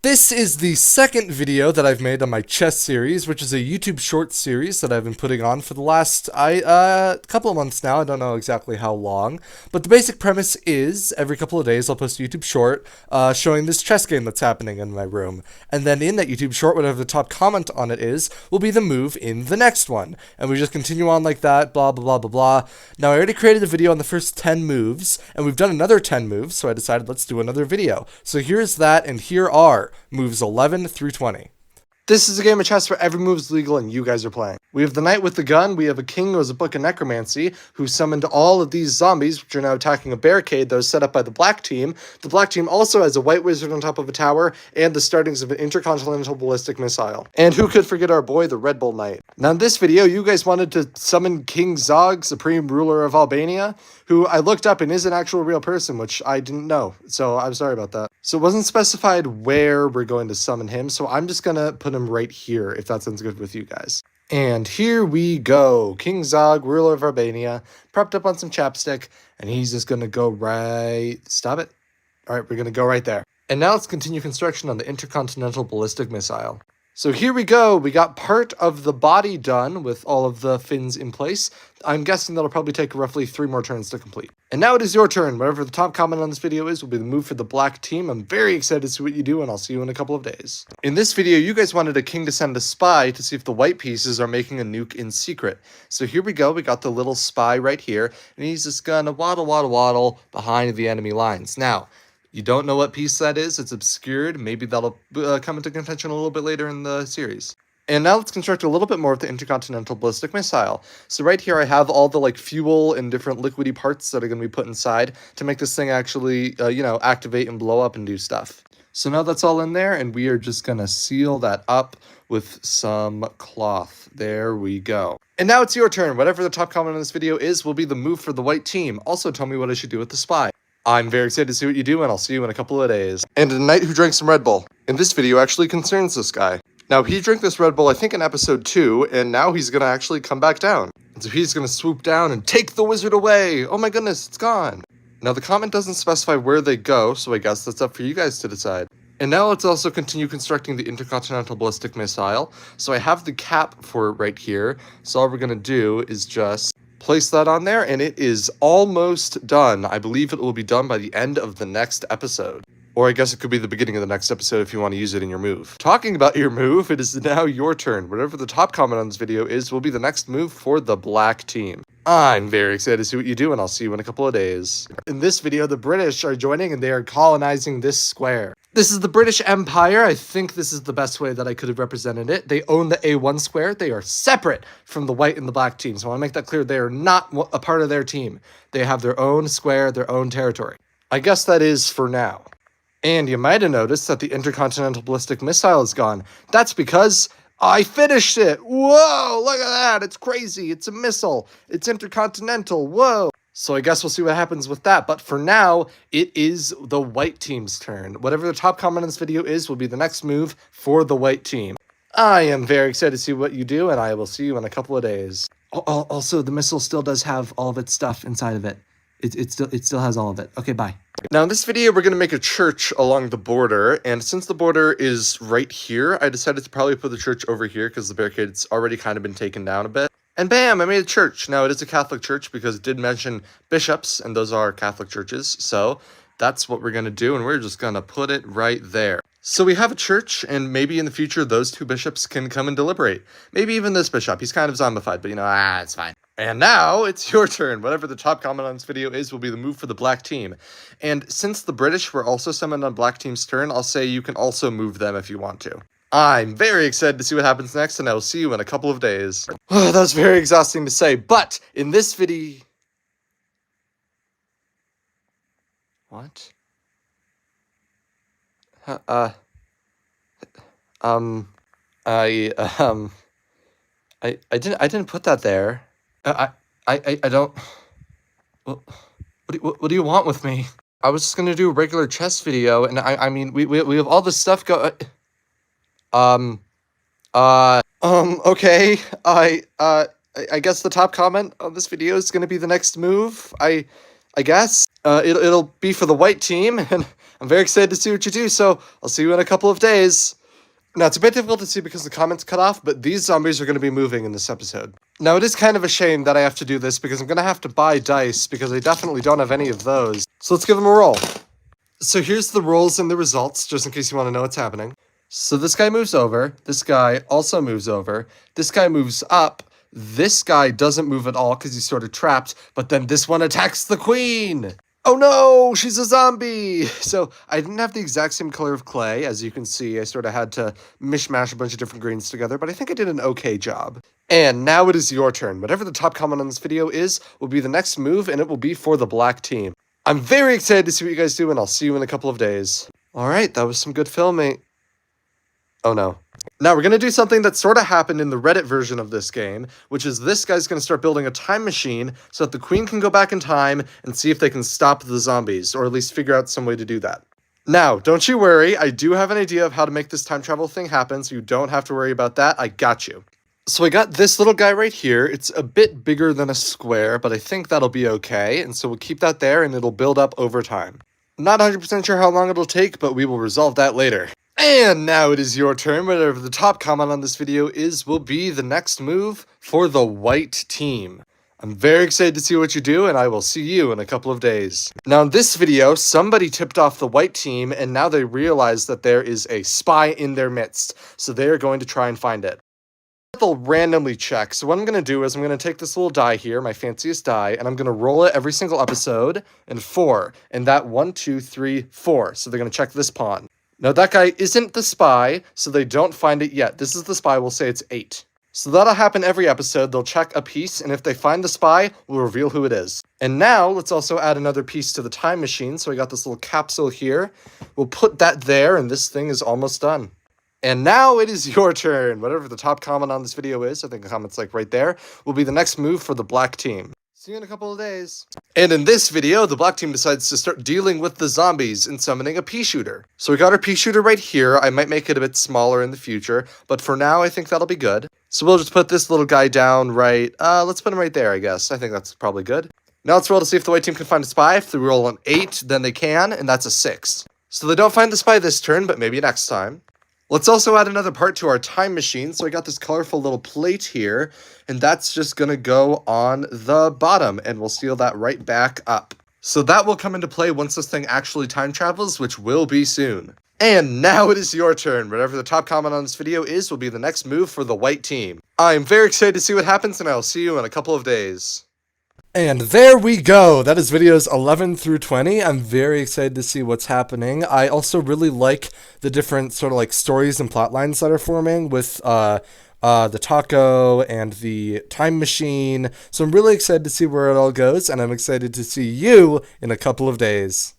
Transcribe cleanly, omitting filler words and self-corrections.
This is the second video that I've made on my chess series, which is a YouTube short series that I've been putting on for the last couple of months now. I don't know exactly how long, but the basic premise is every couple of days I'll post a YouTube short showing this chess game that's happening in my room. And then in that YouTube short, whatever the top comment on it is, will be the move in the next one. And we just continue on like that, blah, blah, blah, blah, blah. Now, I already created a video on the first 10 moves, and we've done another 10 moves, so I decided let's do another video. So here's that, and here are moves 11 through 20. This is a game of chess where every move is legal and you guys are playing. We have the knight with the gun, we have a king who has a book of necromancy, who summoned all of these zombies, which are now attacking a barricade that was set up by the black team. The black team also has a white wizard on top of a tower, and the startings of an intercontinental ballistic missile. And who could forget our boy, the Red Bull Knight. Now in this video, you guys wanted to summon King Zag, supreme ruler of Albania, who I looked up and is an actual real person, which I didn't know, so I'm sorry about that. So it wasn't specified where we're going to summon him, so I'm just gonna put him right here, if that sounds good with you guys. And here we go. King Zag, ruler of Albania, prepped up on some chapstick, and he's just gonna go right... Stop it. All right, we're gonna go right there. And now let's continue construction on the intercontinental ballistic missile. So here we go. We got part of the body done with all of the fins in place. I'm guessing that'll probably take roughly 3 more turns to complete. And now it is your turn. Whatever the top comment on this video is will be the move for the black team. I'm very excited to see what you do, and I'll see you in a couple of days. In this video, you guys wanted a king to send a spy to see if the white pieces are making a nuke in secret. So here we go. We got the little spy right here, and he's just gonna waddle, waddle, waddle behind the enemy lines. Now, you don't know what piece that is, it's obscured. Maybe that'll come into contention a little bit later in the series. And now let's construct a little bit more of the intercontinental ballistic missile. So right here I have all the fuel and different liquidy parts that are going to be put inside to make this thing actually, activate and blow up and do stuff. So now that's all in there, and we are just going to seal that up with some cloth. There we go. And now it's your turn. Whatever the top comment on this video is will be the move for the white team. Also tell me what I should do with the spy. I'm very excited to see what you do, and I'll see you in a couple of days. And a knight who drank some Red Bull. And this video actually concerns this guy. Now, he drank this Red Bull, I think, in episode 2, and now he's gonna actually come back down. And so he's gonna swoop down and take the wizard away. Oh my goodness, it's gone. Now, the comment doesn't specify where they go, so I guess that's up for you guys to decide. And now let's also continue constructing the intercontinental ballistic missile. So I have the cap for it right here. So all we're gonna do is just place that on there, and it is almost done. I believe it will be done by the end of the next episode. Or I guess it could be the beginning of the next episode if you want to use it in your move. Talking about your move, it is now your turn. Whatever the top comment on this video is will be the next move for the black team. I'm very excited to see what you do, and I'll see you in a couple of days. In this video, the British are joining, and they are colonizing this square. This is the British Empire. I think this is the best way that I could have represented it. They own the A1 square. They are separate from the white and the black team. So I want to make that clear. They are not a part of their team. They have their own square, their own territory. I guess that is for now. And you might have noticed that the intercontinental ballistic missile is gone. That's because I finished it. Whoa, look at that. It's crazy. It's a missile. It's intercontinental. Whoa. So I guess we'll see what happens with that. But for now, it is the white team's turn. Whatever the top comment on this video is will be the next move for the white team. I am very excited to see what you do, and I will see you in a couple of days. Also, the missile still does have all of its stuff inside of it. It still has all of it. Okay, bye. Now in this video, we're going to make a church along the border, and since the border is right here, I decided to probably put the church over here because the barricade's already kind of been taken down a bit. And bam, I made a church. Now, it is a Catholic church because it did mention bishops, and those are Catholic churches, so that's what we're going to do, and we're just going to put it right there. So we have a church, and maybe in the future, those 2 bishops can come and deliberate. Maybe even this bishop. He's kind of zombified, but it's fine. And now, it's your turn. Whatever the top comment on this video is will be the move for the black team. And since the British were also summoned on black team's turn, I'll say you can also move them if you want to. I'm very excited to see what happens next, and I will see you in a couple of days. That was very exhausting to say, but in this video... What? I didn't put that there. I don't... Well, what do you want with me? I was just gonna do a regular chess video, and I mean, we have all this stuff go... okay, I guess the top comment on this video is gonna be the next move, I guess. It'll be for the white team, and I'm very excited to see what you do, so I'll see you in a couple of days. Now, it's a bit difficult to see because the comments cut off, but these zombies are going to be moving in this episode. Now, it is kind of a shame that I have to do this because I'm going to have to buy dice because I definitely don't have any of those. So let's give them a roll. So here's the rolls and the results, just in case you want to know what's happening. So this guy moves over, this guy also moves over, this guy moves up, this guy doesn't move at all because he's sort of trapped, but then this one attacks the queen! Oh no, she's a zombie! So I didn't have the exact same color of clay. As you can see, I sort of had to mishmash a bunch of different greens together, but I think I did an okay job. And now it is your turn. Whatever the top comment on this video is, will be the next move, and it will be for the black team. I'm very excited to see what you guys do, and I'll see you in a couple of days. Alright, that was some good filming. Oh no. Now we're going to do something that sort of happened in the Reddit version of this game, which is this guy's going to start building a time machine so that the queen can go back in time and see if they can stop the zombies, or at least figure out some way to do that. Now, don't you worry, I do have an idea of how to make this time travel thing happen, so you don't have to worry about that. I got you. So I got this little guy right here. It's a bit bigger than a square, but I think that'll be okay, and so we'll keep that there and it'll build up over time. Not 100% sure how long it'll take, but we will resolve that later. And now it is your turn. Whatever the top comment on this video is, will be the next move for the white team. I'm very excited to see what you do, and I will see you in a couple of days. Now in this video, somebody tipped off the white team, and now they realize that there is a spy in their midst, so they are going to try and find it. They'll randomly check. So what I'm going to do is I'm going to take this little die here, my fanciest die, and I'm going to roll it every single episode, and 4. And that 1, 2, 3, 4. So they're going to check this pawn. Now, that guy isn't the spy, so they don't find it yet. This is the spy. We'll say it's 8. So that'll happen every episode. They'll check a piece, and if they find the spy, we'll reveal who it is. And now, let's also add another piece to the time machine. So I got this little capsule here. We'll put that there, and this thing is almost done. And now it is your turn. Whatever the top comment on this video is, I think the comment's like right there, will be the next move for the black team. See you in a couple of days. And in this video, the black team decides to start dealing with the zombies and summoning a Peashooter. So we got our Peashooter right here. I might make it a bit smaller in the future, but for now, I think that'll be good. So we'll just put this little guy down right, let's put him right there, I guess. I think that's probably good. Now let's roll to see if the white team can find a spy. If they roll an 8, then they can, and that's a 6. So they don't find the spy this turn, but maybe next time. Let's also add another part to our time machine. So I got this colorful little plate here, and that's just going to go on the bottom, and we'll seal that right back up. So that will come into play once this thing actually time travels, which will be soon. And now it is your turn. Whatever the top comment on this video is, will be the next move for the white team. I'm very excited to see what happens, and I'll see you in a couple of days. And there we go. That is videos 11 through 20. I'm very excited to see what's happening. I also really like the different sort of like stories and plot lines that are forming with the taco and the time machine. So I'm really excited to see where it all goes, and I'm excited to see you in a couple of days.